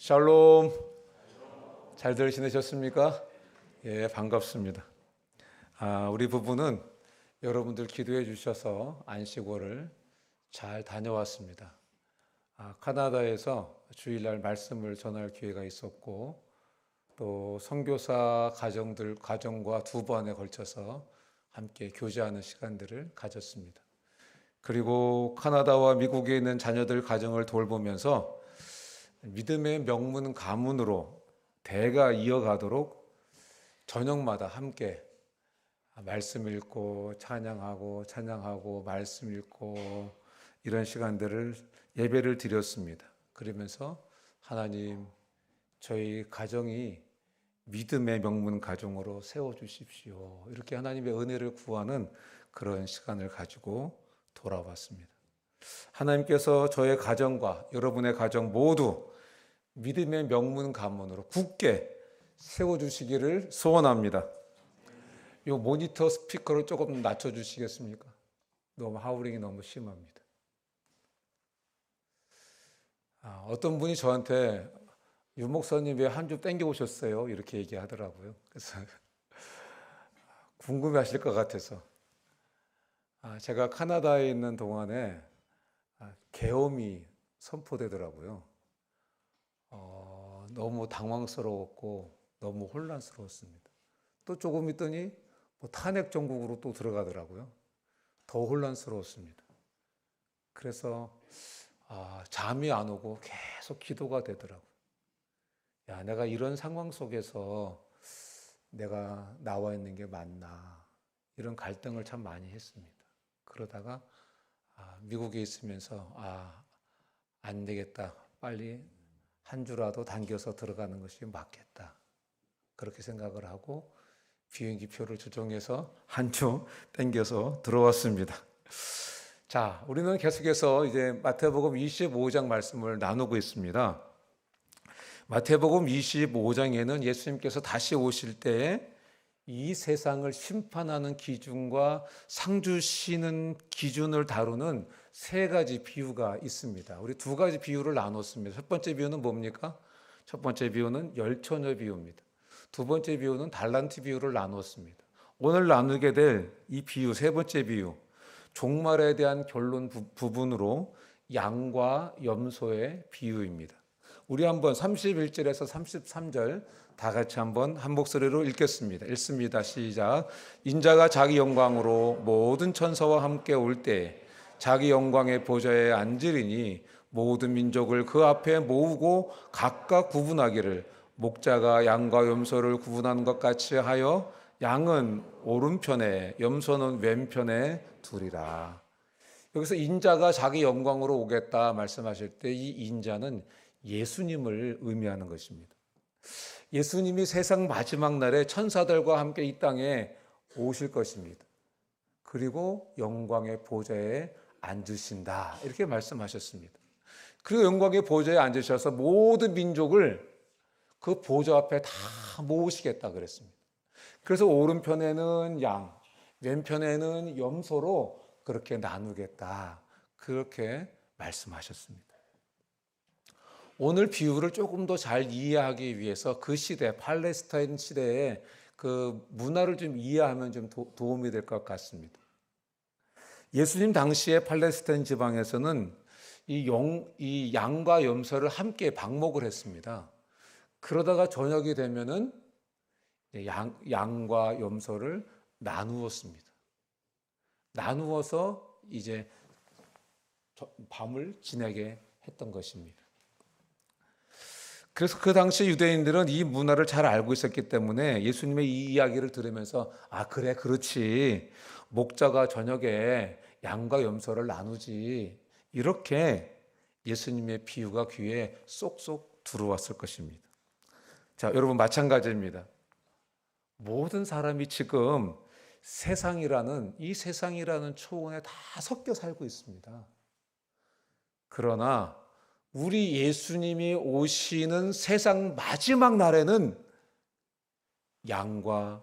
샬롬. 잘들 지내셨습니까? 예, 반갑습니다. 우리 부부는 여러분들 기도해 주셔서 안식월을 잘 다녀왔습니다. 카나다에서 주일날 말씀을 전할 기회가 있었고, 또 선교사 가정과 두 번에 걸쳐서 함께 교제하는 시간들을 가졌습니다. 그리고 카나다와 미국에 있는 자녀들 가정을 돌보면서 믿음의 명문 가문으로 대가 이어가도록 저녁마다 함께 말씀 읽고 찬양하고 말씀 읽고 이런 시간들을 예배를 드렸습니다. 그러면서 하나님, 저희 가정이 믿음의 명문 가정으로 세워주십시오. 이렇게 하나님의 은혜를 구하는 그런 시간을 가지고 돌아왔습니다. 하나님께서 저의 가정과 여러분의 가정 모두 믿음의 명문 가문으로 굳게 세워주시기를 소원합니다. 이 모니터 스피커를 조금 낮춰주시겠습니까? 너무 하우링이 너무 심합니다. 어떤 분이 저한테 유 목사님 왜 한 주 땡겨 오셨어요? 이렇게 얘기하더라고요. 그래서 궁금해하실 것 같아서 제가 카나다에 있는 동안에 계엄이 선포되더라고요. 너무 당황스러웠고 너무 혼란스러웠습니다. 또 조금 있더니 탄핵 정국으로 또 들어가더라고요. 더 혼란스러웠습니다. 그래서 잠이 안 오고 계속 기도가 되더라고요. 내가 이런 상황 속에서 내가 나와 있는 게 맞나, 이런 갈등을 참 많이 했습니다. 그러다가 미국에 있으면서 안 되겠다, 빨리 한 주라도 당겨서 들어가는 것이 맞겠다, 그렇게 생각을 하고 비행기 표를 조정해서 한 주 당겨서 들어왔습니다. 자, 우리는 계속해서 이제 마태복음 25장 말씀을 나누고 있습니다. 마태복음 25장에는 예수님께서 다시 오실 때에 이 세상을 심판하는 기준과 상 주시는 기준을 다루는 세 가지 비유가 있습니다. 우리 두 가지 비유를 나눴습니다. 첫 번째 비유는 뭡니까? 첫 번째 비유는 열처녀 비유입니다. 두 번째 비유는 달란트 비유를 나눴습니다. 오늘 나누게 될 이 비유, 세 번째 비유, 종말에 대한 결론 부분으로 양과 염소의 비유입니다. 우리 한번 31절에서 33절 다 같이 한번 한 목소리로 읽겠습니다. 읽습니다. 시작. 인자가 자기 영광으로 모든 천사와 함께 올 때 자기 영광의 보좌에 앉으리니 모든 민족을 그 앞에 모으고 각각 구분하기를 목자가 양과 염소를 구분하는 것 같이 하여 양은 오른편에 염소는 왼편에 두리라. 여기서 인자가 자기 영광으로 오겠다 말씀하실 때 이 인자는 예수님을 의미하는 것입니다. 예수님이 세상 마지막 날에 천사들과 함께 이 땅에 오실 것입니다. 그리고 영광의 보좌에 앉으신다, 이렇게 말씀하셨습니다. 그리고 영광의 보좌에 앉으셔서 모든 민족을 그 보좌 앞에 다 모으시겠다 그랬습니다. 그래서 오른편에는 양, 왼편에는 염소로 그렇게 나누겠다, 그렇게 말씀하셨습니다. 오늘 비유를 조금 더 잘 이해하기 위해서 그 시대, 팔레스타인 시대의 그 문화를 좀 이해하면 좀 도움이 될 것 같습니다. 예수님 당시에 팔레스타인 지방에서는 이 양과 염소를 함께 방목을 했습니다. 그러다가 저녁이 되면은 양과 염소를 나누었습니다. 나누어서 이제 밤을 지내게 했던 것입니다. 그래서 그 당시 유대인들은 이 문화를 잘 알고 있었기 때문에 예수님의 이 이야기를 들으면서 그래, 그렇지, 목자가 저녁에 양과 염소를 나누지, 이렇게 예수님의 비유가 귀에 쏙쏙 들어왔을 것입니다. 자, 여러분 마찬가지입니다. 모든 사람이 지금 이 세상이라는 초원에 다 섞여 살고 있습니다. 그러나 우리 예수님이 오시는 세상 마지막 날에는 양과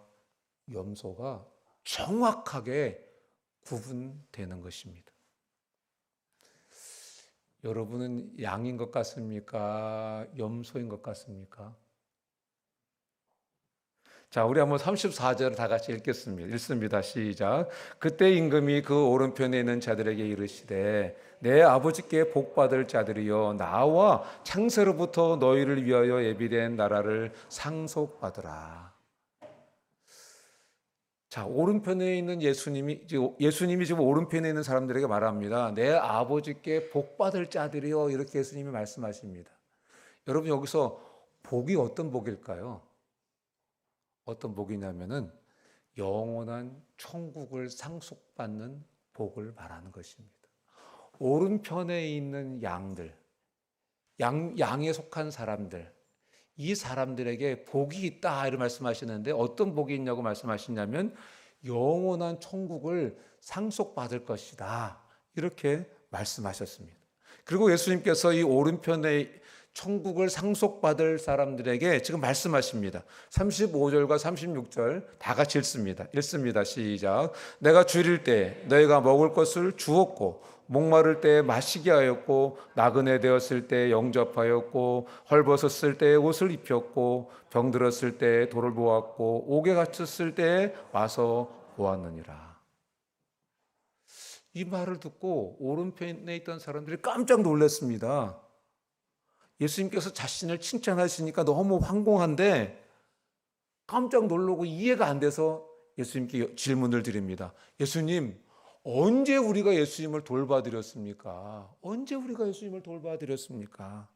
염소가 정확하게 구분되는 것입니다. 여러분은 양인 것 같습니까? 염소인 것 같습니까? 자, 우리 한번 34절을 다 같이 읽겠습니다. 읽습니다. 시작. 그때 임금이 그 오른편에 있는 자들에게 이르시되 내 아버지께 복받을 자들이여 나와 창세로부터 너희를 위하여 예비된 나라를 상속받으라. 자, 오른편에 있는 예수님이 지금 오른편에 있는 사람들에게 말합니다. 내 아버지께 복받을 자들이여, 이렇게 예수님이 말씀하십니다. 여러분, 여기서 복이 어떤 복일까요? 어떤 복이냐면은 영원한 천국을 상속받는 복을 말하는 것입니다. 오른편에 있는 양들, 양에 속한 사람들, 이 사람들에게 복이 있다 이렇게 말씀하시는데, 어떤 복이 있냐고 말씀하시냐면 영원한 천국을 상속받을 것이다, 이렇게 말씀하셨습니다. 그리고 예수님께서 이 오른편에 천국을 상속받을 사람들에게 지금 말씀하십니다. 35절과 36절 다 같이 읽습니다. 읽습니다. 시작. 내가 줄일 때 너희가 먹을 것을 주었고, 목마를 때 마시게 하였고, 나그네 되었을 때 영접하였고, 헐벗었을 때 옷을 입혔고, 병들었을 때 돌을 보았고, 옥에 갇혔을 때 와서 보았느니라. 이 말을 듣고 오른편에 있던 사람들이 깜짝 놀랐습니다. 예수님께서 자신을 칭찬하시니까 너무 황공한데 깜짝 놀라고 이해가 안 돼서 예수님께 질문을 드립니다. 예수님, 언제 우리가 예수님을 돌봐드렸습니까? 언제 우리가 예수님을 돌봐드렸습니까?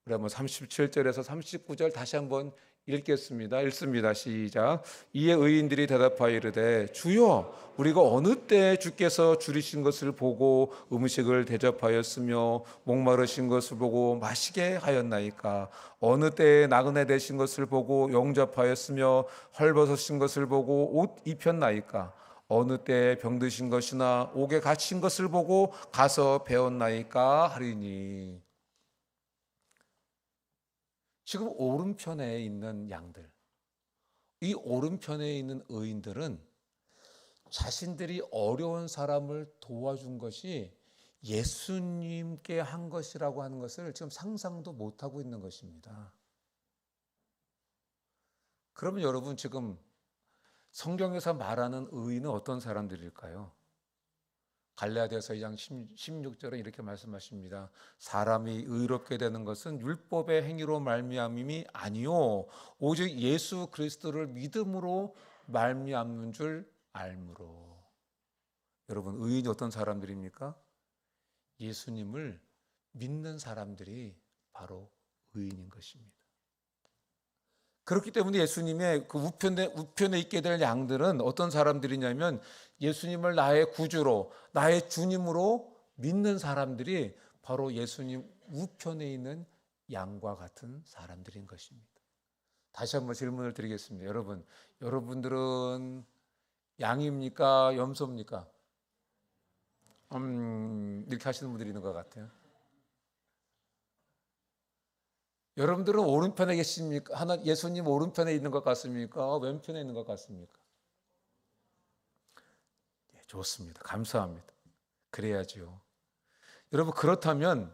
우리 한번 37절에서 39절 다시 한번 읽겠습니다. 읽습니다. 시작. 이에 의인들이 대답하여 이르되 주여, 우리가 어느 때 주께서 줄이신 것을 보고 음식을 대접하였으며 목마르신 것을 보고 마시게 하였나이까? 어느 때에 나그네 되신 것을 보고 영접하였으며 헐벗으신 것을 보고 옷 입혔나이까? 어느 때에 병드신 것이나 옥에 갇힌 것을 보고 가서 배웠나이까 하리니. 지금 오른편에 있는 양들, 이 오른편에 있는 의인들은 자신들이 어려운 사람을 도와준 것이 예수님께 한 것이라고 하는 것을 지금 상상도 못하고 있는 것입니다. 그러면 여러분, 지금 성경에서 말하는 의인은 어떤 사람들일까요? 갈라디아서 2장 16절은 이렇게 말씀하십니다. 사람이 의롭게 되는 것은 율법의 행위로 말미암음이 아니요 오직 예수 그리스도를 믿음으로 말미암는 줄 알므로. 여러분, 의인이 어떤 사람들입니까? 예수님을 믿는 사람들이 바로 의인인 것입니다. 그렇기 때문에 예수님의 그 우편에 있게 될 양들은 어떤 사람들이냐면 예수님을 나의 구주로, 나의 주님으로 믿는 사람들이 바로 예수님 우편에 있는 양과 같은 사람들인 것입니다. 다시 한번 질문을 드리겠습니다. 여러분들은 양입니까? 염소입니까? 이렇게 하시는 분들이 있는 것 같아요. 여러분들은 오른편에 계십니까? 예수님 오른편에 있는 것 같습니까? 왼편에 있는 것 같습니까? 예, 좋습니다. 감사합니다. 그래야죠. 여러분, 그렇다면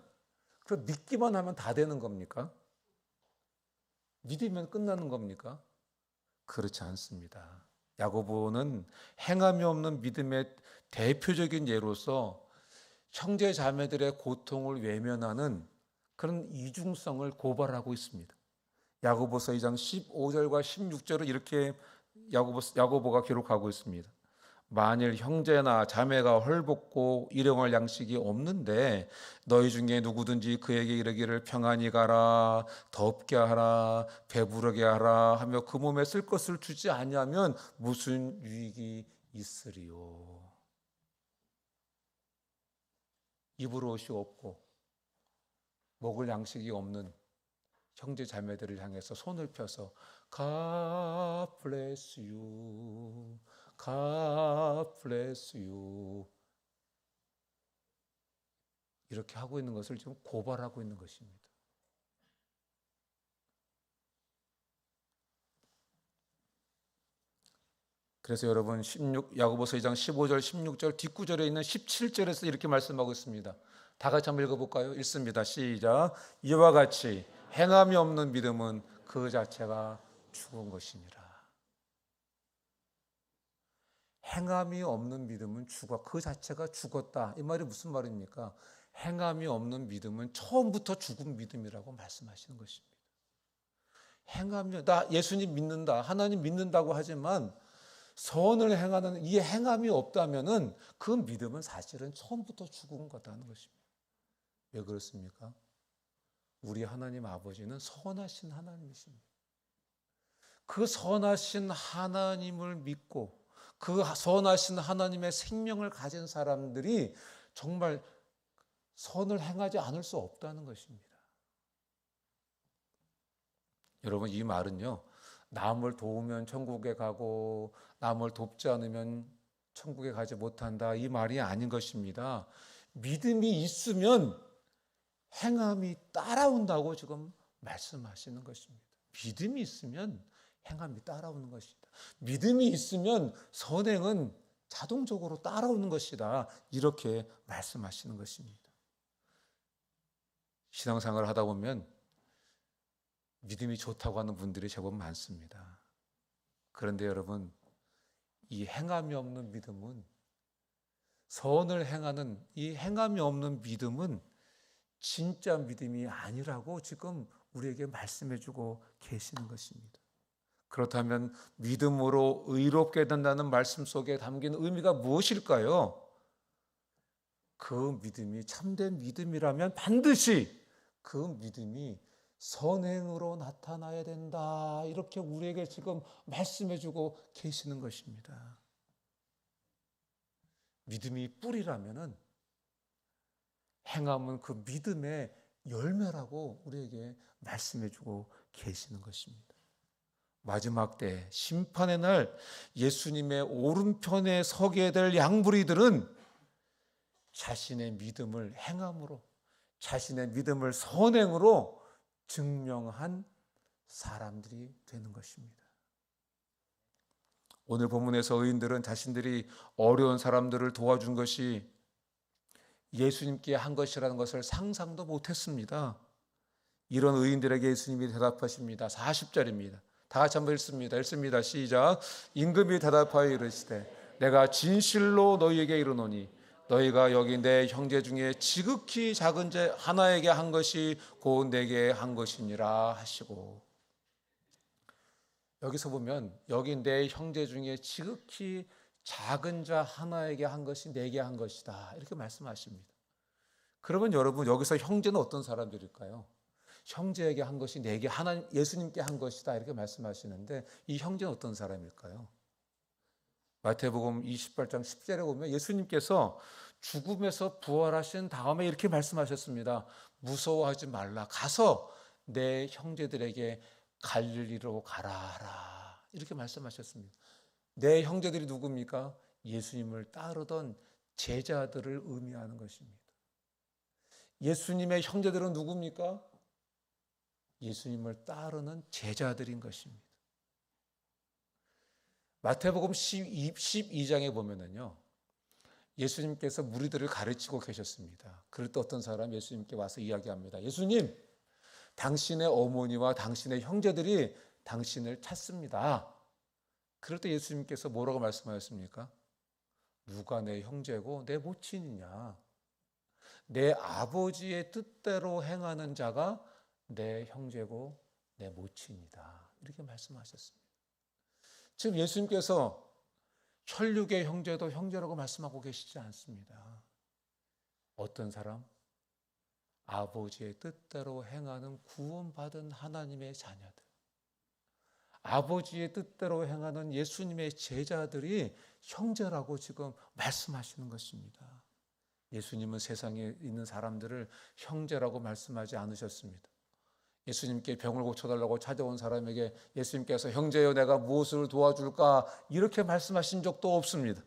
그럼 믿기만 하면 다 되는 겁니까? 믿으면 끝나는 겁니까? 그렇지 않습니다. 야고보는 행함이 없는 믿음의 대표적인 예로서 형제 자매들의 고통을 외면하는 그런 이중성을 고발하고 있습니다. 야고보서 2장 15절과 16절을 이렇게 야고보가 기록하고 있습니다. 만일 형제나 자매가 헐벗고 일용할 양식이 없는데 너희 중에 누구든지 그에게 이르기를 평안히 가라, 덥게 하라, 배부르게 하라 하며 그 몸에 쓸 것을 주지 아니하면 무슨 유익이 있으리요. 입을 옷이 없고 먹을 양식이 없는 형제 자매들을 향해서 손을 펴서 God bless you, God bless you 이렇게 하고 있는 것을 지금 고발하고 있는 것입니다. 그래서 여러분, 야고보서 2장 15절 16절 뒷구절에 있는 17절에서 이렇게 말씀하고 있습니다. 다 같이 한번 읽어볼까요? 읽습니다. 시작. 이와 같이 행함이 없는 믿음은 그 자체가 죽은 것이니라. 행함이 없는 믿음은 그 자체가 죽었다. 이 말이 무슨 말입니까? 행함이 없는 믿음은 처음부터 죽은 믿음이라고 말씀하시는 것입니다. 나 예수님 믿는다, 하나님 믿는다고 하지만 선을 행하는 이 행함이 없다면은 그 믿음은 사실은 처음부터 죽은 거다는 것입니다. 왜 그렇습니까? 우리 하나님 아버지는 선하신 하나님이십니다. 그 선하신 하나님을 믿고 그 선하신 하나님의 생명을 가진 사람들이 정말 선을 행하지 않을 수 없다는 것입니다. 여러분, 이 말은요, 남을 도우면 천국에 가고 남을 돕지 않으면 천국에 가지 못한다, 이 말이 아닌 것입니다. 믿음이 있으면 행함이 따라온다고 지금 말씀하시는 것입니다. 믿음이 있으면 행함이 따라오는 것이다. 믿음이 있으면 선행은 자동적으로 따라오는 것이다. 이렇게 말씀하시는 것입니다. 신앙생활을 하다 보면 믿음이 좋다고 하는 분들이 제법 많습니다. 그런데 여러분, 이 행함이 없는 믿음은, 선을 행하는 이 행함이 없는 믿음은 진짜 믿음이 아니라고 지금 우리에게 말씀해 주고 계시는 것입니다. 그렇다면 믿음으로 의롭게 된다는 말씀 속에 담긴 의미가 무엇일까요? 그 믿음이 참된 믿음이라면 반드시 그 믿음이 선행으로 나타나야 된다. 이렇게 우리에게 지금 말씀해 주고 계시는 것입니다. 믿음이 뿌리라면은 행함은 그 믿음의 열매라고 우리에게 말씀해 주고 계시는 것입니다. 마지막 때 심판의 날 예수님의 오른편에 서게 될 양부리들은 자신의 믿음을 행함으로, 자신의 믿음을 선행으로 증명한 사람들이 되는 것입니다. 오늘 본문에서 의인들은 자신들이 어려운 사람들을 도와준 것이 예수님께 한 것이라는 것을 상상도 못했습니다. 이런 의인들에게 예수님이 대답하십니다. 40절입니다. 다 같이 한번 읽습니다. 시작. 임금이 대답하여 이르시되 내가 진실로 너희에게 이르노니 너희가 여기 내 형제 중에 지극히 작은 자 하나에게 한 것이 곧 내게 한 것이니라 하시고, 여기서 보면 여기 내 형제 중에 지극히 작은 자 하나에게 한 것이 내게 한 것이다, 이렇게 말씀하십니다. 그러면 여러분, 여기서 형제는 어떤 사람들일까요? 형제에게 한 것이 내게, 하나님 예수님께 한 것이다, 이렇게 말씀하시는데 이 형제는 어떤 사람일까요? 마태복음 28장 10절에 보면 예수님께서 죽음에서 부활하신 다음에 이렇게 말씀하셨습니다. 무서워하지 말라. 가서 내 형제들에게 갈릴리로 가라. 이렇게 말씀하셨습니다. 내 형제들이 누굽니까? 예수님을 따르던 제자들을 의미하는 것입니다. 예수님의 형제들은 누굽니까? 예수님을 따르는 제자들인 것입니다. 마태복음 12장에 보면은요, 예수님께서 무리들을 가르치고 계셨습니다. 그럴 때 어떤 사람이 예수님께 와서 이야기합니다. 예수님, 당신의 어머니와 당신의 형제들이 당신을 찾습니다. 그럴 때 예수님께서 뭐라고 말씀하셨습니까? 누가 내 형제고 내 모친이냐? 내 아버지의 뜻대로 행하는 자가 내 형제고 내 모친이다. 이렇게 말씀하셨습니다. 지금 예수님께서 혈육의 형제도 형제라고 말씀하고 계시지 않습니다. 어떤 사람? 아버지의 뜻대로 행하는 구원받은 하나님의 자녀들, 아버지의 뜻대로 행하는 예수님의 제자들이 형제라고 지금 말씀하시는 것입니다. 예수님은 세상에 있는 사람들을 형제라고 말씀하지 않으셨습니다. 예수님께 병을 고쳐달라고 찾아온 사람에게 예수님께서 형제여 내가 무엇을 도와줄까 이렇게 말씀하신 적도 없습니다.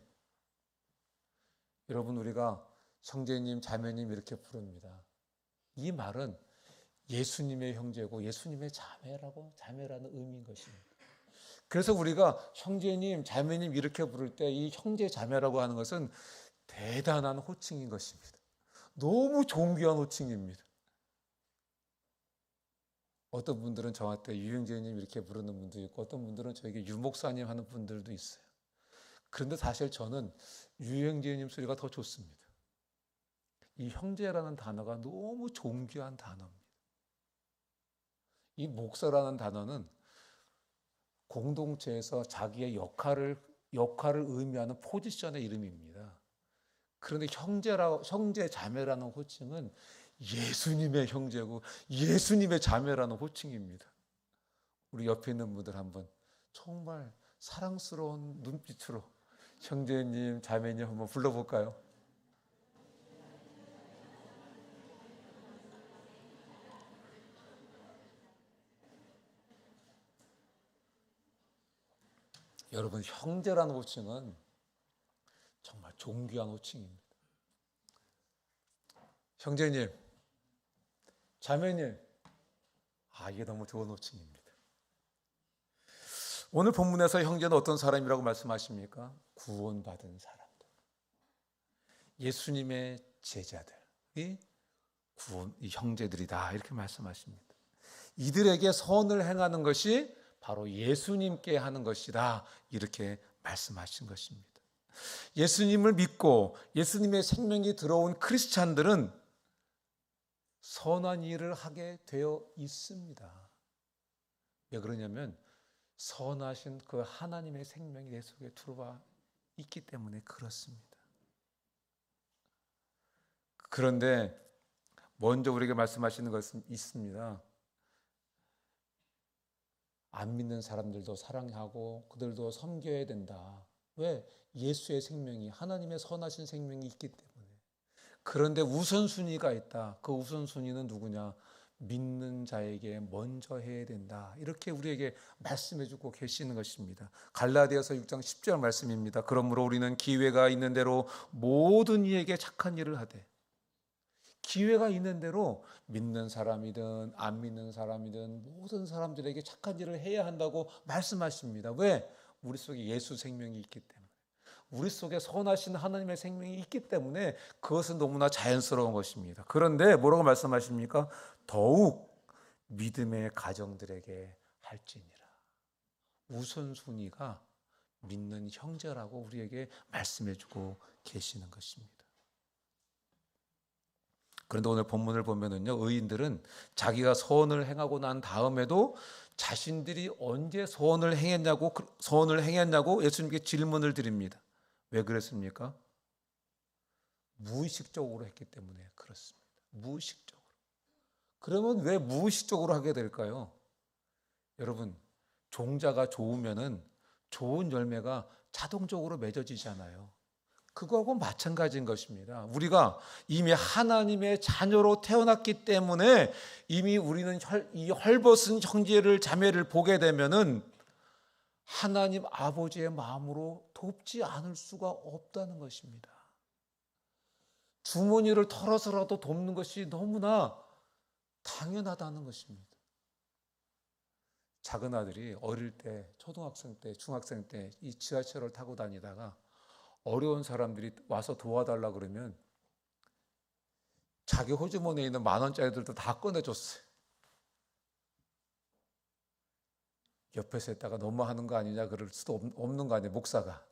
여러분, 우리가 형제님, 자매님 이렇게 부릅니다. 이 말은 예수님의 형제고 예수님의 자매라는 의미인 것입니다. 그래서 우리가 형제님, 자매님 이렇게 부를 때 이 형제, 자매라고 하는 것은 대단한 호칭인 것입니다. 너무 존귀한 호칭입니다. 어떤 분들은 저한테 유형제님 이렇게 부르는 분도 있고 어떤 분들은 저에게 유목사님 하는 분들도 있어요. 그런데 사실 저는 유형제님 소리가 더 좋습니다. 이 형제라는 단어가 너무 존귀한 단어입니다. 이 목사라는 단어는 공동체에서 자기의 역할을 의미하는 포지션의 이름입니다. 그런데 형제 자매라는 호칭은 예수님의 형제고 예수님의 자매라는 호칭입니다. 우리 옆에 있는 분들 한번 정말 사랑스러운 눈빛으로 형제님, 자매님 한번 불러볼까요? 여러분, 형제라는 호칭은 정말 존귀한 호칭입니다. 형제님, 자매님, 이게 너무 좋은 호칭입니다. 오늘 본문에서 형제는 어떤 사람이라고 말씀하십니까? 구원받은 사람들, 예수님의 제자들이 이 형제들이다 이렇게 말씀하십니다. 이들에게 선을 행하는 것이 바로 예수님께 하는 것이다 이렇게 말씀하신 것입니다. 예수님을 믿고 예수님의 생명이 들어온 크리스찬들은 선한 일을 하게 되어 있습니다. 왜 그러냐면 선하신 그 하나님의 생명이 내 속에 들어와 있기 때문에 그렇습니다. 그런데 먼저 우리에게 말씀하시는 것은 있습니다. 안 믿는 사람들도 사랑하고 그들도 섬겨야 된다. 왜? 예수의 생명이, 하나님의 선하신 생명이 있기 때문에. 그런데 우선순위가 있다. 그 우선순위는 누구냐? 믿는 자에게 먼저 해야 된다. 이렇게 우리에게 말씀해 주고 계시는 것입니다. 갈라디아서 6장 10절 말씀입니다. 그러므로 우리는 기회가 있는 대로 모든 이에게 착한 일을 하되, 기회가 있는 대로 믿는 사람이든 안 믿는 사람이든 모든 사람들에게 착한 일을 해야 한다고 말씀하십니다. 왜? 우리 속에 예수 생명이 있기 때문에, 우리 속에 선하신 하나님의 생명이 있기 때문에 그것은 너무나 자연스러운 것입니다. 그런데 뭐라고 말씀하십니까? 더욱 믿음의 가정들에게 할지니라. 우선순위가 믿는 형제라고 우리에게 말씀해주고 계시는 것입니다. 그런데 오늘 본문을 보면은요, 의인들은 자기가 선을 행하고 난 다음에도 자신들이 언제 선을 행했냐고 예수님께 질문을 드립니다. 왜 그랬습니까? 무의식적으로 했기 때문에 그렇습니다. 무의식적으로. 그러면 왜 무의식적으로 하게 될까요? 여러분, 종자가 좋으면은 좋은 열매가 자동적으로 맺어지잖아요. 그거하고 마찬가지인 것입니다. 우리가 이미 하나님의 자녀로 태어났기 때문에 이미 우리는 이 헐벗은 형제를 자매를 보게 되면은 하나님 아버지의 마음으로 돕지 않을 수가 없다는 것입니다. 주머니를 털어서라도 돕는 것이 너무나 당연하다는 것입니다. 작은 아들이 어릴 때, 초등학생 때, 중학생 때 이 지하철을 타고 다니다가 어려운 사람들이 와서 도와달라 그러면 자기 호주머니에 있는 10,000원짜리들도 다 꺼내줬어요. 옆에서 했다가 너무하는 거 아니냐 그럴 수도 없는 거 아니에요, 목사가.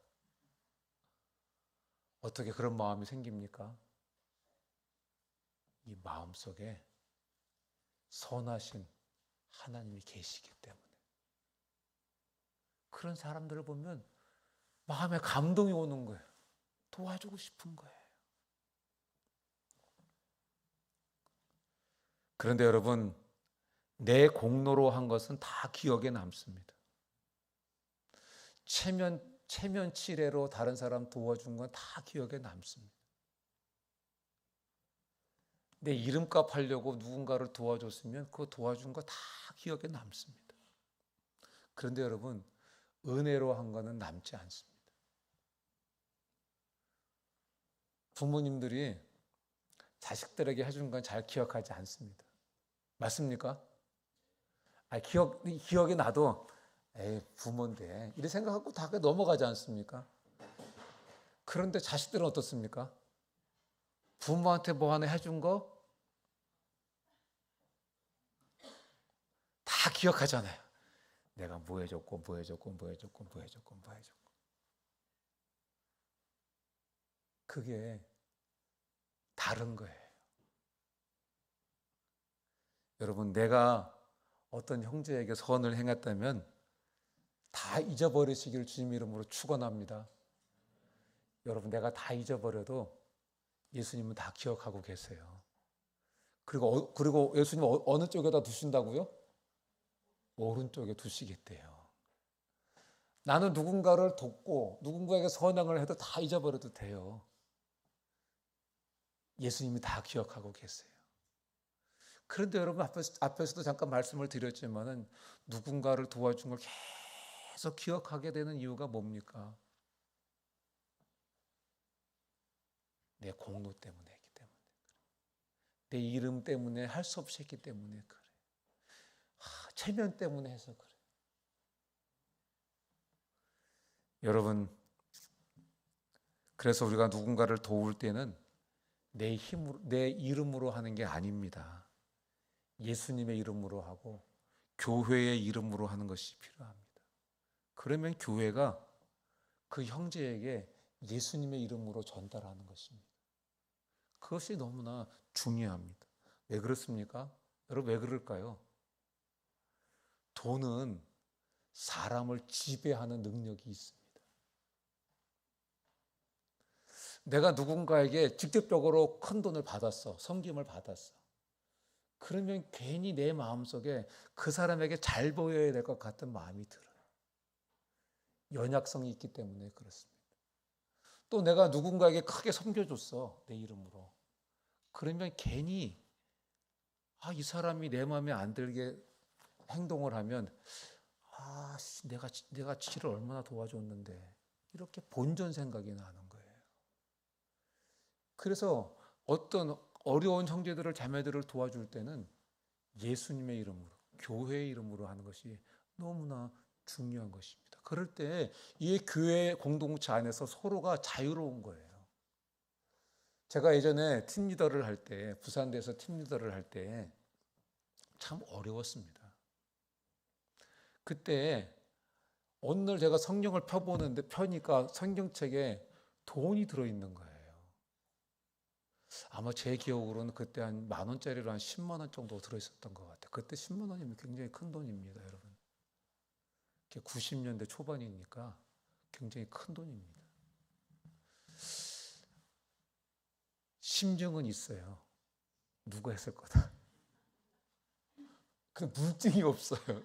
어떻게 그런 마음이 생깁니까? 이 마음속에 선하신 하나님이 계시기 때문에. 그런 사람들을 보면 마음에 감동이 오는 거예요. 도와주고 싶은 거예요. 그런데 여러분, 내 공로로 한 것은 다 기억에 남습니다. 체면치레로 다른 사람 도와준 건 다 기억에 남습니다. 내 이름값 하려고 누군가를 도와줬으면 그거 도와준 거 다 기억에 남습니다. 그런데 여러분, 은혜로 한 거는 남지 않습니다. 부모님들이 자식들에게 해준 건 잘 기억하지 않습니다. 맞습니까? 기억이 나도 부모인데 이렇게 생각하고 다 넘어가지 않습니까? 그런데 자식들은 어떻습니까? 부모한테 뭐 하나 해준 거 다 기억하잖아요. 내가 뭐 해줬고 뭐 해줬고 뭐 해줬고 뭐 해줬고 뭐 해줬고. 그게 다른 거예요. 여러분, 내가 어떤 형제에게 선을 행했다면 다 잊어버리시기를 주님 이름으로 축원합니다. 여러분, 내가 다 잊어버려도 예수님은 다 기억하고 계세요. 그리고 예수님 어느 쪽에다 두신다고요? 오른쪽에 두시겠대요. 나는 누군가를 돕고 누군가에게 선행을 해도 다 잊어버려도 돼요. 예수님이 다 기억하고 계세요. 그런데 여러분, 앞에서도 잠깐 말씀을 드렸지만은 누군가를 도와준 걸 계속 기억하게 되는 이유가 뭡니까? 내 공로 때문에 했기 때문에 그래. 내 이름 때문에 할 수 없이 했기 때문에 그래. 체면 때문에 해서 그래. 여러분, 그래서 우리가 누군가를 도울 때는 내 힘으로, 내 이름으로 하는 게 아닙니다. 예수님의 이름으로 하고 교회의 이름으로 하는 것이 필요합니다. 그러면 교회가 그 형제에게 예수님의 이름으로 전달하는 것입니다. 그것이 너무나 중요합니다. 왜 그렇습니까? 여러분, 왜 그럴까요? 돈은 사람을 지배하는 능력이 있습니다. 내가 누군가에게 직접적으로 큰 돈을 받았어. 섬김을 받았어. 그러면 괜히 내 마음속에 그 사람에게 잘 보여야 될 것 같은 마음이 들어요. 연약성이 있기 때문에 그렇습니다. 또 내가 누군가에게 크게 섬겨줬어. 내 이름으로. 그러면 괜히 이 사람이 내 마음에 안 들게 행동을 하면 내가 지를 얼마나 도와줬는데 이렇게 본전 생각이 나는 거예요. 그래서 어떤 어려운 형제들을 자매들을 도와줄 때는 예수님의 이름으로, 교회의 이름으로 하는 것이 너무나 중요한 것입니다. 그럴 때 이 교회 공동체 안에서 서로가 자유로운 거예요. 제가 예전에 팀리더를 할 때, 부산대에서 팀리더를 할 때 참 어려웠습니다. 그때 어느 날 제가 성경을 펴니까 성경책에 돈이 들어있는 거예요. 아마 제 기억으로는 그때 한 10,000원짜리로 한 10만 원 정도 들어있었던 것 같아요. 그때 10만 원이면 굉장히 큰 돈입니다, 여러분. 90년대 초반이니까 굉장히 큰 돈입니다. 심증은 있어요. 누가 했을 거다. 그 물증이 없어요.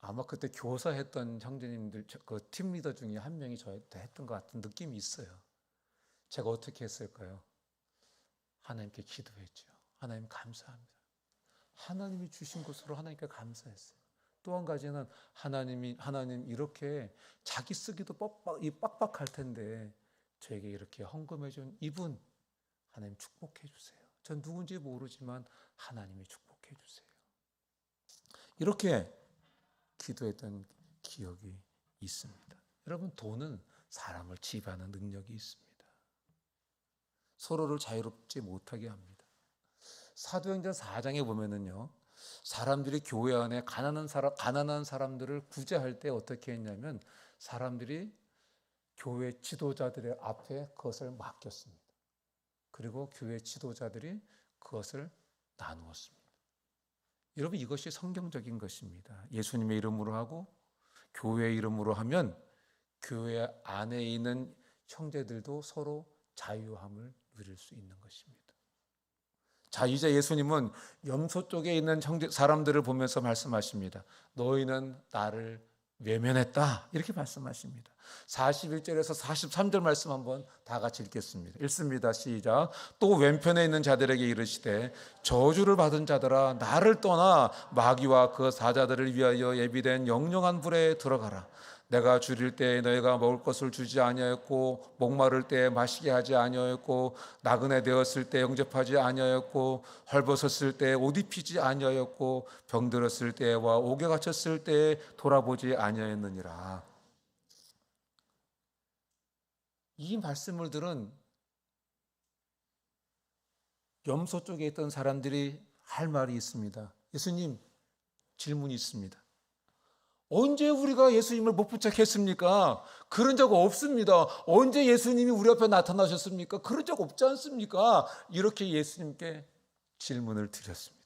아마 그때 교사했던 형제님들, 그 팀리더 중에 한 명이 저한테 했던 것 같은 느낌이 있어요. 제가 어떻게 했을까요? 하나님께 기도했죠. 하나님 감사합니다. 하나님이 주신 것으로 하나님께 감사했어요. 또 한 가지는 하나님 이렇게 자기 쓰기도 빡빡할 텐데 저에게 이렇게 헌금해 준 이분 하나님 축복해 주세요. 전 누군지 모르지만 하나님이 축복해 주세요. 이렇게 기도했던 기억이 있습니다. 여러분, 돈은 사람을 지배하는 능력이 있습니다. 서로를 자유롭지 못하게 합니다. 사도행전 4장에 보면은요, 사람들이 교회 안에 가난한 사람들을 구제할 때 어떻게 했냐면 사람들이 교회 지도자들의 앞에 그것을 맡겼습니다. 그리고 교회 지도자들이 그것을 나누었습니다. 여러분, 이것이 성경적인 것입니다. 예수님의 이름으로 하고 교회의 이름으로 하면 교회 안에 있는 형제들도 서로 자유함을 누릴 수 있는 것입니다. 자, 이제 예수님은 염소 쪽에 있는 사람들을 보면서 말씀하십니다. 너희는 나를 외면했다. 이렇게 말씀하십니다. 41절에서 43절 말씀 한번 다 같이 읽겠습니다. 읽습니다. 시작. 또 왼편에 있는 자들에게 이르시되 저주를 받은 자들아 나를 떠나 마귀와 그 사자들을 위하여 예비된 영영한 불에 들어가라. 내가 줄일 때 너희가 먹을 것을 주지 아니하였고 목마를 때 마시게 하지 아니하였고 나그네 되었을 때 영접하지 아니하였고 헐벗었을 때 옷 입히지 아니하였고 병들었을 때와 옥에 갇혔을 때 돌아보지 아니하였느니라. 이 말씀을 들은 염소 쪽에 있던 사람들이 할 말이 있습니다. 예수님, 질문이 있습니다. 언제 우리가 예수님을 못 붙잡겠습니까? 그런 적 없습니다. 언제 예수님이 우리 앞에 나타나셨습니까? 그런 적 없지 않습니까? 이렇게 예수님께 질문을 드렸습니다.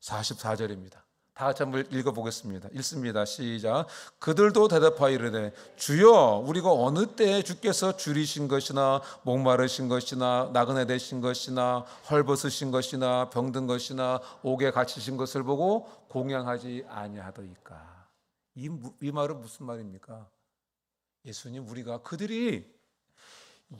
44절입니다. 다 같이 한번 읽어보겠습니다. 읽습니다. 시작. 그들도 대답하여 이르되 주여 우리가 어느 때에 주께서 줄이신 것이나 목마르신 것이나 나그네 되신 것이나 헐벗으신 것이나 병든 것이나 옥에 갇히신 것을 보고 공양하지 아니하더이까. 이 말은 무슨 말입니까? 예수님, 우리가 그들이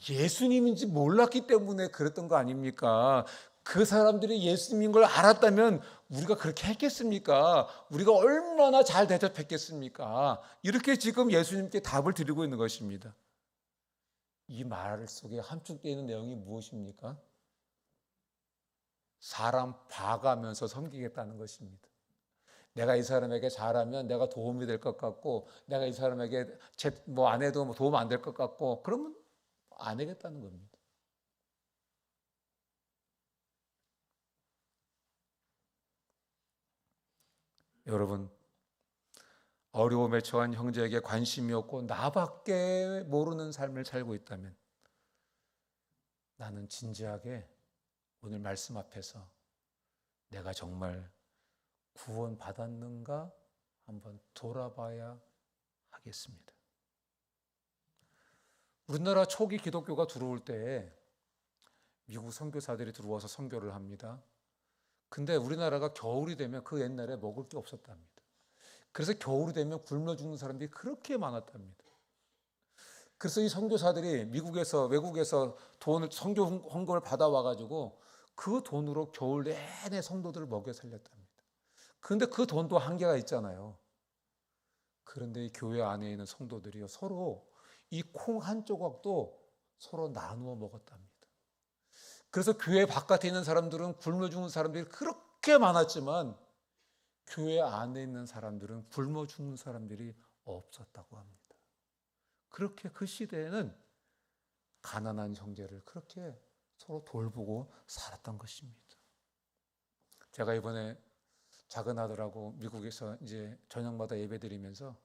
예수님인지 몰랐기 때문에 그랬던 거 아닙니까? 그 사람들이 예수님인 걸 알았다면 우리가 그렇게 했겠습니까? 우리가 얼마나 잘 대접했겠습니까? 이렇게 지금 예수님께 답을 드리고 있는 것입니다. 이 말 속에 함축되어 있는 내용이 무엇입니까? 사람 봐가면서 섬기겠다는 것입니다. 내가 이 사람에게 잘하면 내가 도움이 될 것 같고, 내가 이 사람에게 안 해도 도움 안 될 것 같고, 그러면 안 하겠다는 겁니다. 여러분, 어려움에 처한 형제에게 관심이 없고 나밖에 모르는 삶을 살고 있다면 나는 진지하게 오늘 말씀 앞에서 내가 정말 구원받았는가 한번 돌아봐야 하겠습니다. 우리나라 초기 기독교가 들어올 때 미국 선교사들이 들어와서 선교를 합니다. 근데 우리나라가 겨울이 되면 그 옛날에 먹을 게 없었답니다. 그래서 겨울이 되면 굶어 죽는 사람들이 그렇게 많았답니다. 그래서 이 선교사들이 외국에서 선교 헌금을 받아와 가지고 그 돈으로 겨울 내내 성도들을 먹여 살렸답니다. 그런데 그 돈도 한계가 있잖아요. 그런데 이 교회 안에 있는 성도들이요, 서로 이 콩 한 조각도 서로 나누어 먹었답니다. 그래서 교회 바깥에 있는 사람들은 굶어 죽는 사람들이 그렇게 많았지만 교회 안에 있는 사람들은 굶어 죽는 사람들이 없었다고 합니다. 그렇게 그 시대에는 가난한 형제를 그렇게 서로 돌보고 살았던 것입니다. 제가 이번에 작은 아들하고 미국에서 이제 저녁마다 예배드리면서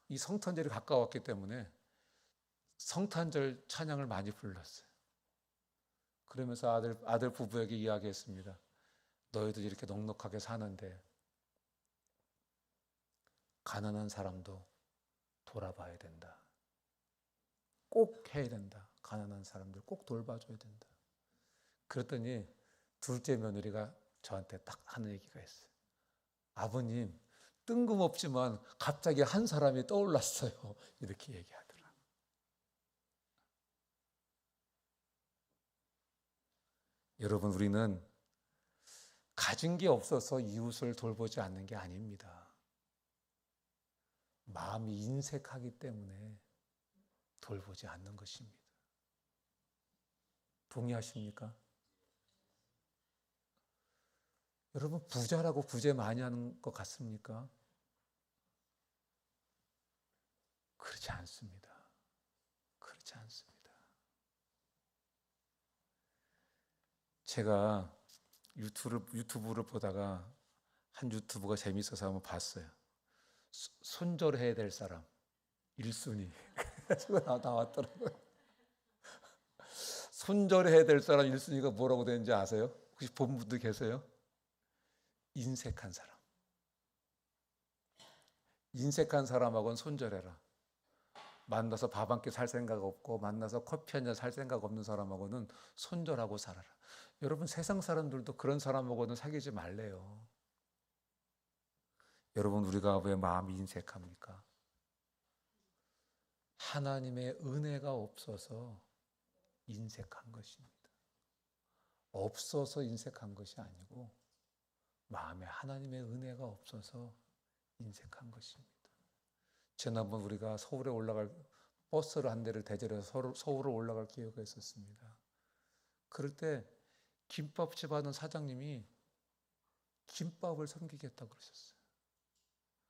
이 성탄절이 가까웠기 때문에 성탄절 찬양을 많이 불렀어요. 그러면서 아들 부부에게 이야기했습니다. 너희들 이렇게 넉넉하게 사는데 가난한 사람도 돌아봐야 된다. 꼭 해야 된다. 가난한 사람들 꼭 돌봐줘야 된다. 그랬더니 둘째 며느리가 저한테 딱 하는 얘기가 있어요. 아버님, 뜬금없지만 갑자기 한 사람이 떠올랐어요. 이렇게 얘기하더라. 여러분, 우리는 가진 게 없어서 이웃을 돌보지 않는 게 아닙니다. 마음이 인색하기 때문에 돌보지 않는 것입니다. 동의하십니까? 여러분, 부자라고 구제 많이 하는 것 같습니까? 그렇지 않습니다. 그렇지 않습니다. 제가 유튜브를 보다가 한 유튜브가 재밌어서 한번 봤어요. 손절해야 될 사람 1순위 나왔더라고요. 손절해야 될 사람 1순위가 뭐라고 되는지 아세요? 혹시 본 분들 계세요? 인색한 사람. 인색한 사람하고는 손절해라. 만나서 밥 한 끼 살 생각 없고 만나서 커피 한 잔 살 생각 없는 사람하고는 손절하고 살아라. 여러분, 세상 사람들도 그런 사람하고는 사귀지 말래요. 여러분, 우리가 왜 마음이 인색합니까? 하나님의 은혜가 없어서 인색한 것입니다. 없어서 인색한 것이 아니고 마음에 하나님의 은혜가 없어서 인색한 것입니다. 지난번 우리가 서울에 올라갈 버스를 한 대를 대절해서 서울을 올라갈 기회가 있었습니다. 그럴 때 김밥집 하는 사장님이 김밥을 섬기겠다고 그러셨어요.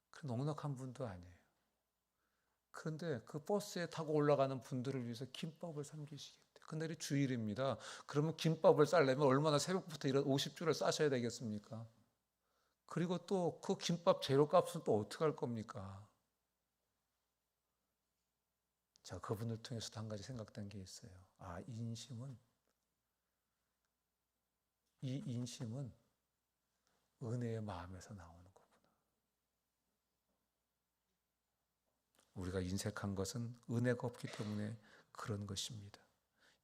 그 넉넉한 분도 아니에요. 그런데 그 버스에 타고 올라가는 분들을 위해서 김밥을 섬기시겠대. 그날이 주일입니다. 그러면 김밥을 싸려면 얼마나 새벽부터 이런 50줄을 싸셔야 되겠습니까? 그리고 또 그 김밥 재료값은 또 어떻게 할 겁니까? 제가 그분을 통해서도 한 가지 생각된 게 있어요. 아, 이 인심은 은혜의 마음에서 나오는 거구나. 우리가 인색한 것은 은혜가 없기 때문에 그런 것입니다.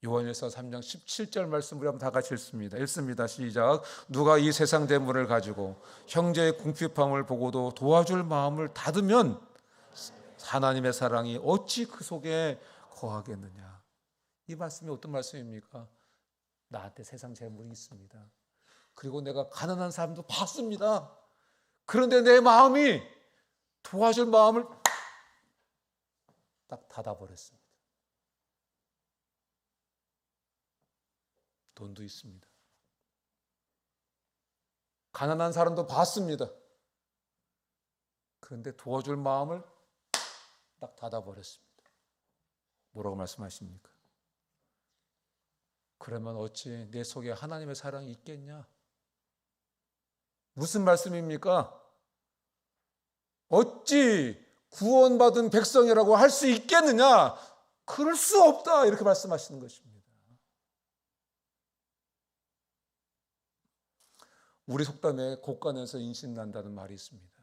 요한일서 3장 17절 말씀 우리 한번 다 같이 읽습니다. 시작. 누가 이 세상 재물을 가지고 형제의 궁핍함을 보고도 도와줄 마음을 닫으면 하나님의 사랑이 어찌 그 속에 거하겠느냐. 이 말씀이 어떤 말씀입니까? 나한테 세상 재물이 있습니다. 그리고 내가 가난한 사람도 봤습니다. 그런데 내 마음이 도와줄 마음을 딱 닫아버렸습니다. 돈도 있습니다. 가난한 사람도 봤습니다. 그런데 도와줄 마음을 딱 닫아버렸습니다. 뭐라고 말씀하십니까? 그러면 어찌 내 속에 하나님의 사랑이 있겠냐? 무슨 말씀입니까? 어찌 구원받은 백성이라고 할 수 있겠느냐? 그럴 수 없다. 이렇게 말씀하시는 것입니다. 우리 속담에 곳간에서 인신난다는 말이 있습니다.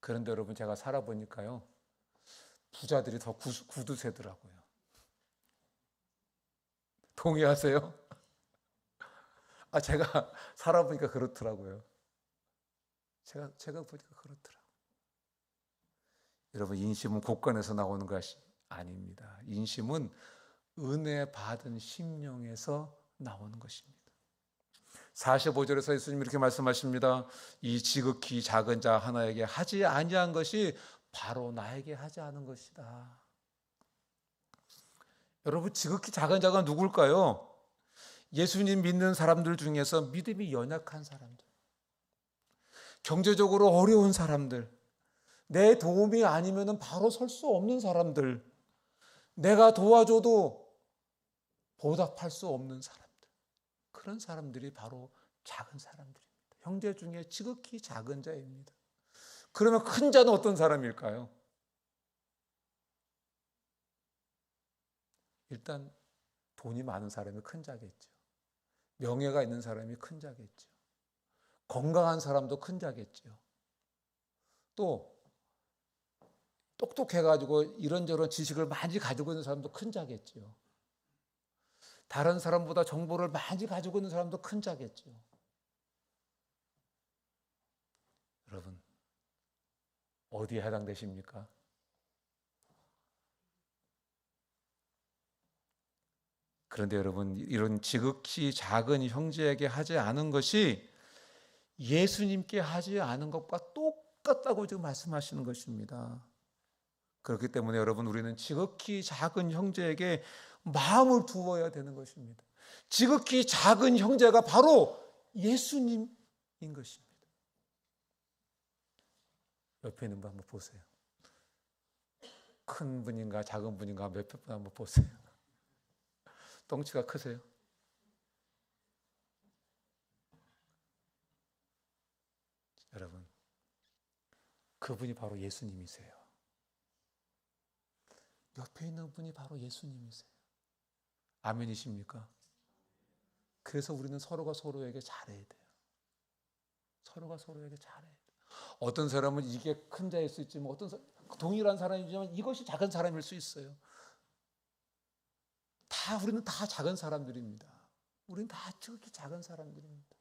그런데 여러분 제가 살아보니까요. 부자들이 더 구두쇠더라고요. 동의하세요? 제가 살아보니까 그렇더라고요. 제가 보니까 그렇더라고요. 여러분 인심은 곳간에서 나오는 것이 아닙니다. 인심은 은혜 받은 심령에서 나오는 것입니다. 45절에서 예수님이 이렇게 말씀하십니다. 이 지극히 작은 자 하나에게 하지 아니한 것이 바로 나에게 하지 않은 것이다. 여러분 지극히 작은 자가 누굴까요? 예수님 믿는 사람들 중에서 믿음이 연약한 사람들, 경제적으로 어려운 사람들, 내 도움이 아니면 바로 설 수 없는 사람들, 내가 도와줘도 보답할 수 없는 사람들, 그런 사람들이 바로 작은 사람들입니다. 형제 중에 지극히 작은 자입니다. 그러면 큰 자는 어떤 사람일까요? 일단 돈이 많은 사람이 큰 자겠죠. 명예가 있는 사람이 큰 자겠죠. 건강한 사람도 큰 자겠죠. 또 똑똑해가지고 이런저런 지식을 많이 가지고 있는 사람도 큰 자겠죠. 다른 사람보다 정보를 많이 가지고 있는 사람도 큰 자겠죠. 여러분 어디에 해당되십니까? 그런데 여러분 이런 지극히 작은 형제에게 하지 않은 것이 예수님께 하지 않은 것과 똑같다고 지금 말씀하시는 것입니다. 그렇기 때문에 여러분 우리는 지극히 작은 형제에게 마음을 두어야 되는 것입니다. 지극히 작은 형제가 바로 예수님인 것입니다. 옆에 있는 분 한번 보세요. 큰 분인가 작은 분인가 몇 분 한번 보세요. 덩치가 크세요? 여러분 그분이 바로 예수님이세요. 옆에 있는 분이 바로 예수님이세요. 아멘이십니까? 그래서 우리는 서로가 서로에게 잘해야 돼요. 서로가 서로에게 잘해야 돼요. 어떤 사람은 이게 큰 자일 수 있지만 어떤 사람, 동일한 사람이지만 이것이 작은 사람일 수 있어요. 우리는 다 작은 사람들입니다. 우리는 다 지극히 작은 사람들입니다.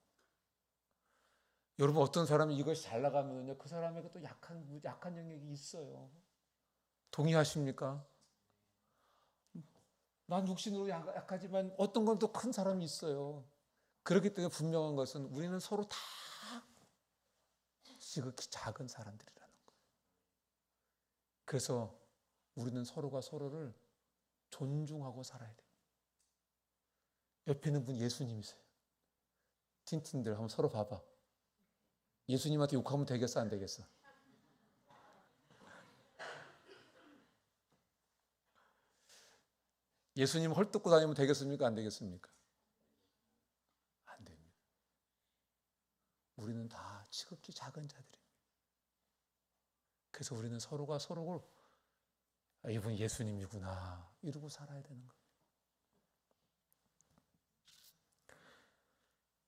여러분 어떤 사람이 이것이 잘 나가면요 그 사람에게 또 약한 영역이 있어요. 동의하십니까? 난 육신으로 약하지만 어떤 건 또 큰 사람이 있어요. 그렇기 때문에 분명한 것은 우리는 서로 다 지극히 작은 사람들이라는 거예요. 그래서 우리는 서로가 서로를 존중하고 살아야 돼요. 옆에 있는 분 예수님이세요. 틴틴들 한번 서로 봐봐. 예수님한테 욕하면 되겠어 안 되겠어? 예수님 헐뜯고 다니면 되겠습니까? 안 되겠습니까? 안 됩니다. 우리는 다 지극히 작은 자들입니다. 그래서 우리는 서로가 서로를 이분 예수님이구나 이러고 살아야 되는 거예요.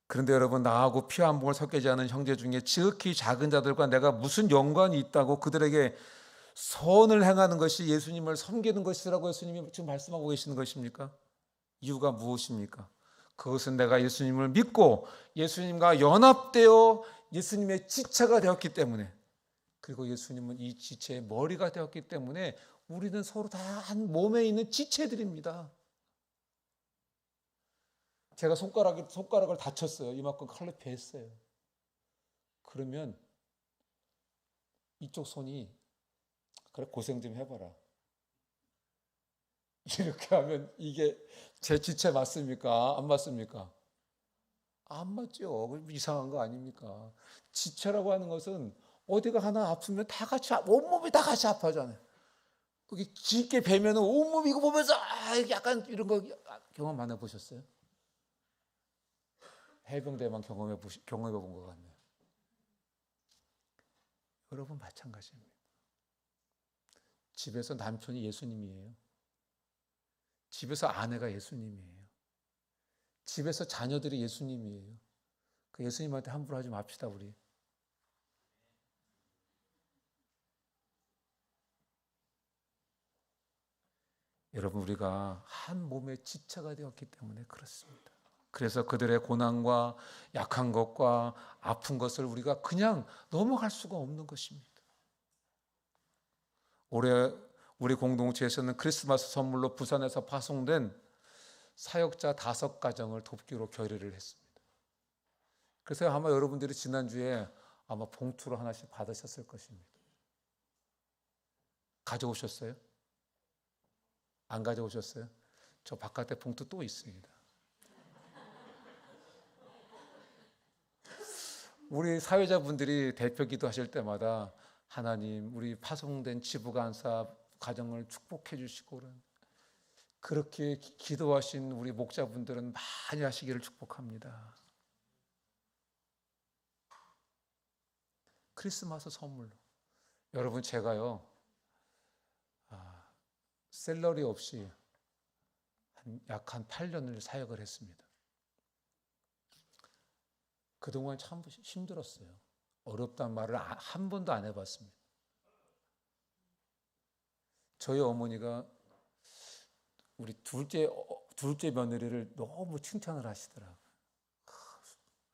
그런데 여러분, 나하고 피와 한 봉을 섞이지 않은 형제 중에 지극히 작은 자들과 내가 무슨 연관이 있다고 그들에게 선을 행하는 것이 예수님을 섬기는 것이라고 예수님이 지금 말씀하고 계시는 것입니까? 이유가 무엇입니까? 그것은 내가 예수님을 믿고 예수님과 연합되어 예수님의 지체가 되었기 때문에, 그리고 예수님은 이 지체의 머리가 되었기 때문에 우리는 서로 다 한 몸에 있는 지체들입니다. 제가 손가락을 다쳤어요. 이만큼 칼로 베었어요. 그러면 이쪽 손이 그래 고생 좀 해봐라. 이렇게 하면 이게 제 지체 맞습니까? 안 맞습니까? 안 맞죠. 이상한 거 아닙니까? 지체라고 하는 것은 어디가 하나 아프면 다 같이 온몸이 다 같이 아파하잖아요. 그게 깊게 베면은 온몸이 이거 보면서 약간 이런 거 경험 안 해보셨어요? 해병대만 경험해 본 것 같네요. 여러분 마찬가지입니다. 집에서 남편이 예수님이에요. 집에서 아내가 예수님이에요. 집에서 자녀들이 예수님이에요. 그 예수님한테 함부로 하지 맙시다 우리. 여러분, 우리가 한 몸의 지체가 되었기 때문에 그렇습니다. 그래서 그들의 고난과 약한 것과 아픈 것을 우리가 그냥 넘어갈 수가 없는 것입니다. 올해 우리 공동체에서는 크리스마스 선물로 부산에서 파송된 사역자 5가정을 돕기로 결의를 했습니다. 그래서 아마 여러분들이 지난주에 아마 봉투를 하나씩 받으셨을 것입니다. 가져오셨어요? 안 가져오셨어요? 저 바깥에 봉투 또 있습니다. 우리 사회자분들이 대표 기도하실 때마다 하나님 우리 파송된 지부간사 가정을 축복해 주시고 그렇게 기도하신 우리 목자분들은 많이 하시기를 축복합니다. 크리스마스 선물로 여러분, 제가요 셀러리 없이 약 한 8년을 사역을 했습니다. 그동안 참 힘들었어요. 어렵다는 말을 한 번도 안 해봤습니다. 저희 어머니가 우리 둘째 며느리를 너무 칭찬을 하시더라고요.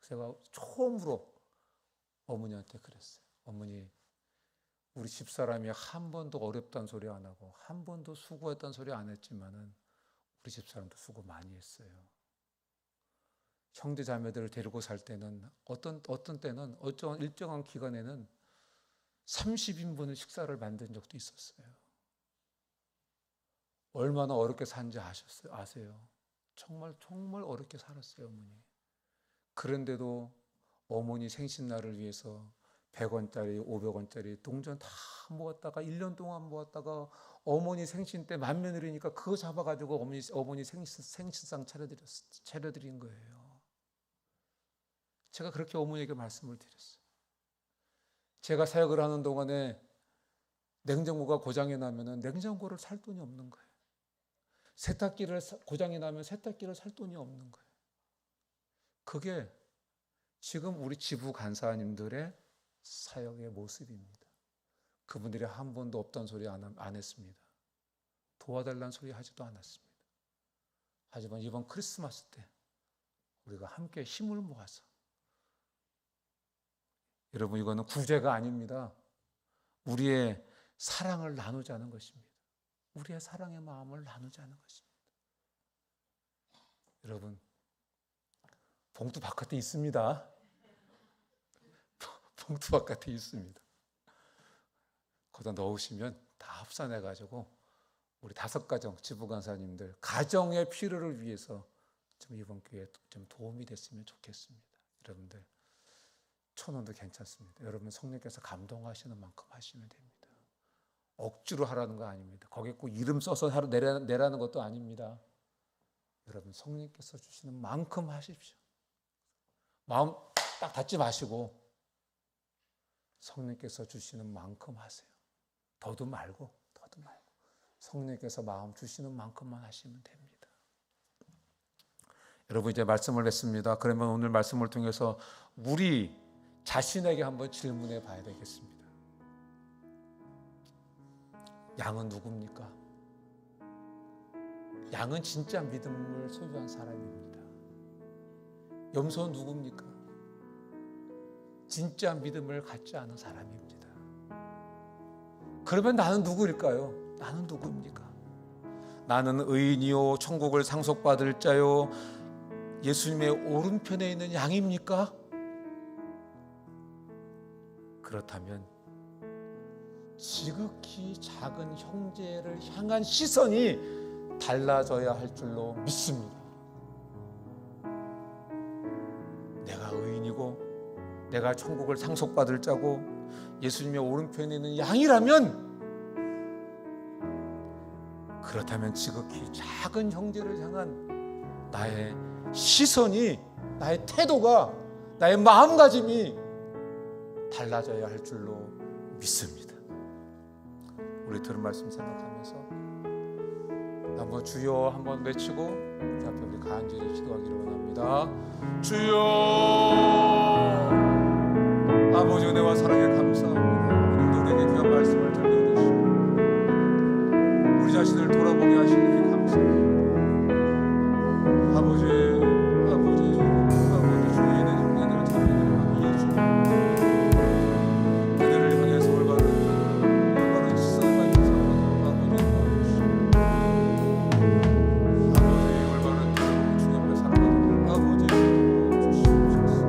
제가 처음으로 어머니한테 그랬어요. 어머니, 우리 집사람이 한 번도 어렵다는 소리 안 하고 한 번도 수고했다는 소리 안 했지만은 우리 집사람도 수고 많이 했어요. 형제 자매들을 데리고 살 때는 어떤 때는 일정한 기간에는 30인분의 식사를 만든 적도 있었어요. 얼마나 어렵게 산지 아세요? 정말 어렵게 살았어요, 어머니. 그런데도 어머니 생신날을 위해서 100원짜리, 500원짜리 동전 다 모았다가 1년 동안 모았다가 어머니 생신 때 만며느리니까 그거 잡아가지고 어머니 생신상 차려드린 거예요. 제가 그렇게 어머니에게 말씀을 드렸어요. 제가 사역을 하는 동안에 냉장고가 고장이 나면 냉장고를 살 돈이 없는 거예요. 세탁기를 고장이 나면 세탁기를 살 돈이 없는 거예요. 그게 지금 우리 지부 간사님들의 사역의 모습입니다. 그분들이 한 번도 없다는 소리 안 했습니다. 도와달라는 소리 하지도 않았습니다. 하지만 이번 크리스마스 때 우리가 함께 힘을 모아서, 여러분 이거는 구제가 아닙니다. 우리의 사랑을 나누자는 것입니다. 우리의 사랑의 마음을 나누자는 것입니다. 여러분, 봉투 바깥에 있습니다. 봉투 바깥에 있습니다. 거기다 넣으시면 다 합산해가지고 우리 5가정 지부간사님들 가정의 필요를 위해서 좀 이번 기회에 좀 도움이 됐으면 좋겠습니다. 여러분들 1,000원도 괜찮습니다. 여러분 성령께서 감동하시는 만큼 하시면 됩니다. 억지로 하라는 거 아닙니다. 거기에 꼭 이름 써서 내라는 것도 아닙니다. 여러분, 성령께서 주시는 만큼 하십시오. 마음 딱 닫지 마시고 성령께서 주시는 만큼 하세요. 더도 말고 성령께서 마음 주시는 만큼만 하시면 됩니다. 여러분, 이제 말씀을 했습니다. 그러면 오늘 말씀을 통해서 우리 자신에게 한번 질문해 봐야 되겠습니다. 양은 누굽니까? 양은 진짜 믿음을 소유한 사람입니다. 염소는 누굽니까? 진짜 믿음을 갖지 않은 사람입니다. 그러면 나는 누구일까요? 나는 누구입니까? 나는 의인이요 천국을 상속받을 자요 예수님의 오른편에 있는 양입니까? 그렇다면 지극히 작은 형제를 향한 시선이 달라져야 할 줄로 믿습니다. 내가 의인이고 내가 천국을 상속받을 자고 예수님의 오른편에 있는 양이라면, 그렇다면 지극히 작은 형제를 향한 나의 시선이, 나의 태도가, 나의 마음가짐이 달라져야 할 줄로 믿습니다. 우리 들은 말씀 생각하면서 한번 주여 한번 외치고 주 앞에 우리 간절히 기도하기를 원합니다. 주여, 아버지 은혜와 사랑에 감사합니다. 오늘도 우리에게 귀한 말씀을 들려주시고 우리 자신을 돌아보게 하시니 감사합니다. 아버지 주위에 있는 형제들을 자매들을 이해해 주시고 그들을 향해서 올바른 시선을 가지고 살아가도록 아버지 도와주시고, 아버지 올바른 주님 앞에 살아가도록 아버지 도와주시옵소서.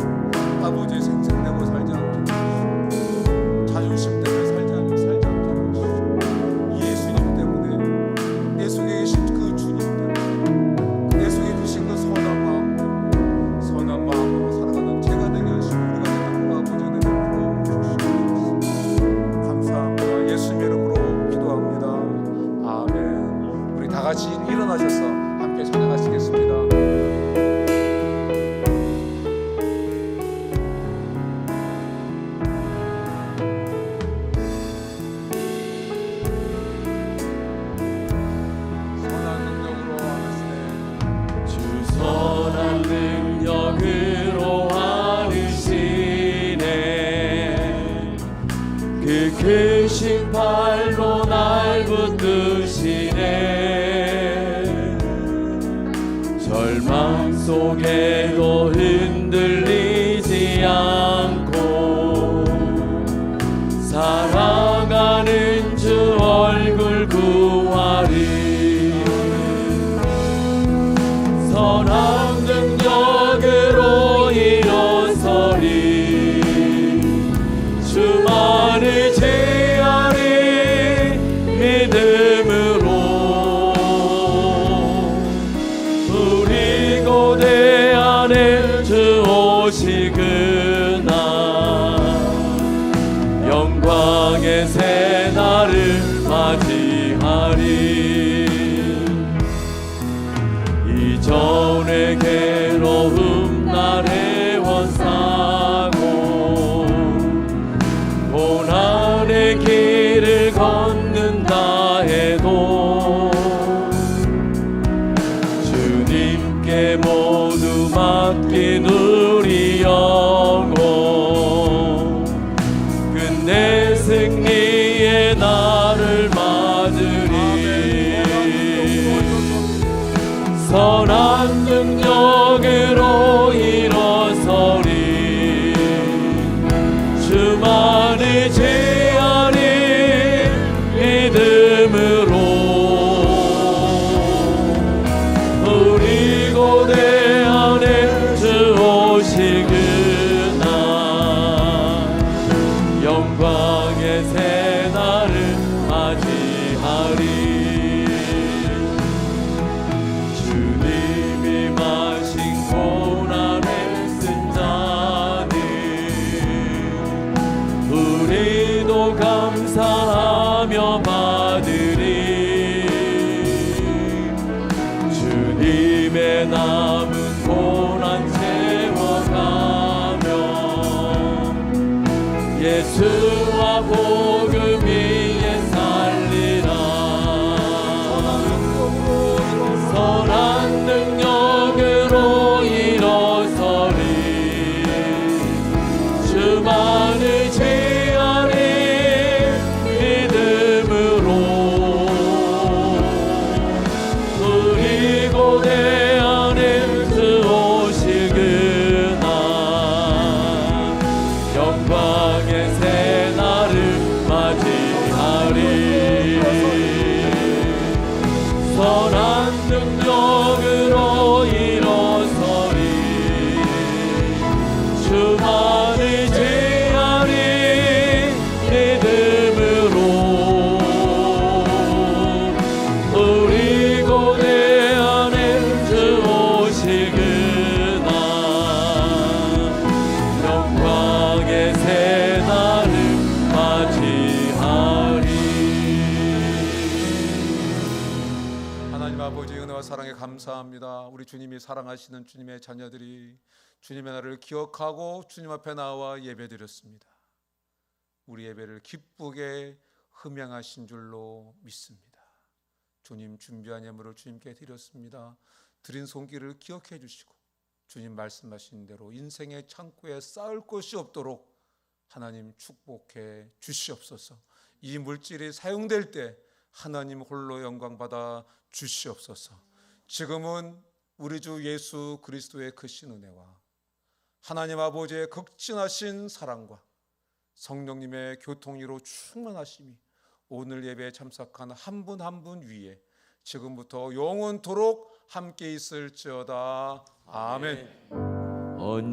아버지 생생내고 살지 않게 해주시고 자존심 때문에 살지 않게 해주시고 예수님 때문에, 내 속에 계신 그 주님 때문에, 내 속에 주신 그 선한 마음 때문에 선한 마음으로 살아가는 제가 되게 하시고 우리가 되도록 아버지 은혜 베풀어 주시옵소서. 감사합니다. 예수님 이름으로 기도합니다. 아멘. 우리 다 같이 일어나셔서 함께 찬양하시겠습니다. 선한 능력으로 하시네. 주 선한 능력으로 하시네. 그 크신 팔로 날 붙드시네. 절망 속에도 흔들리지 않고 사랑하는 주 얼굴 구하리. 선한 능력으로 일어서리. 주만을 제하리. 믿음으로 우리 고대 안에 주 오시구나. 영광의 새날을 맞이하리. 이전의 괴로움 날 애원사고 고난의 길을 걷는다 해도 주님께 모두 맡긴 우리 영혼 끝내 승리의 날을 맞으리. 선한 능력으로 일어서리. 주만을 제하리. 믿음으로 우리 고대 안에 주 오시구나. 영광의 새날을 맞이하리. 주님이 마신 고난의 쓴 잔을 우리도 감사하며 받으리. 주님의 남은 고난 채워가며 예수와 복음 위에 살리라. 선한 능력으로 일어서리. 주만 의지하리. 믿음으로 그리고 내 안에 주 오시구나. 영광의 새날을 맞이하리. 선한 능력으로 일어서리. 주만 의지하리. 믿음으로 그리고 내 안에 주 오시구나. 영광의 새날을 맞이하리. 하나님 아버지 은혜와 사랑에 감사합니다. 우리 주님이 사랑하시는 주님의 자녀들이 주님의 날을 기억하고 주님 앞에 나와 예배드렸습니다. 우리 예배를 기쁘게 흠양하신 줄로 믿습니다. 주님 준비한 예물을 주님께 드렸습니다. 드린 손길을 기억해 주시고 주님 말씀하신 대로 인생의 창고에 쌓을 곳이 없도록 하나님 축복해 주시옵소서. 이 물질이 사용될 때 하나님 홀로 영광 받아 주시옵소서. 지금은 우리 주 예수 그리스도의 크신 은혜와 하나님 아버지의 극진하신 사랑과 성령님의 교통이로 충만하심이 오늘 예배에 참석한 한 분 한 분 위에 지금부터 영원토록 함께 있을지어다. 아멘. 언제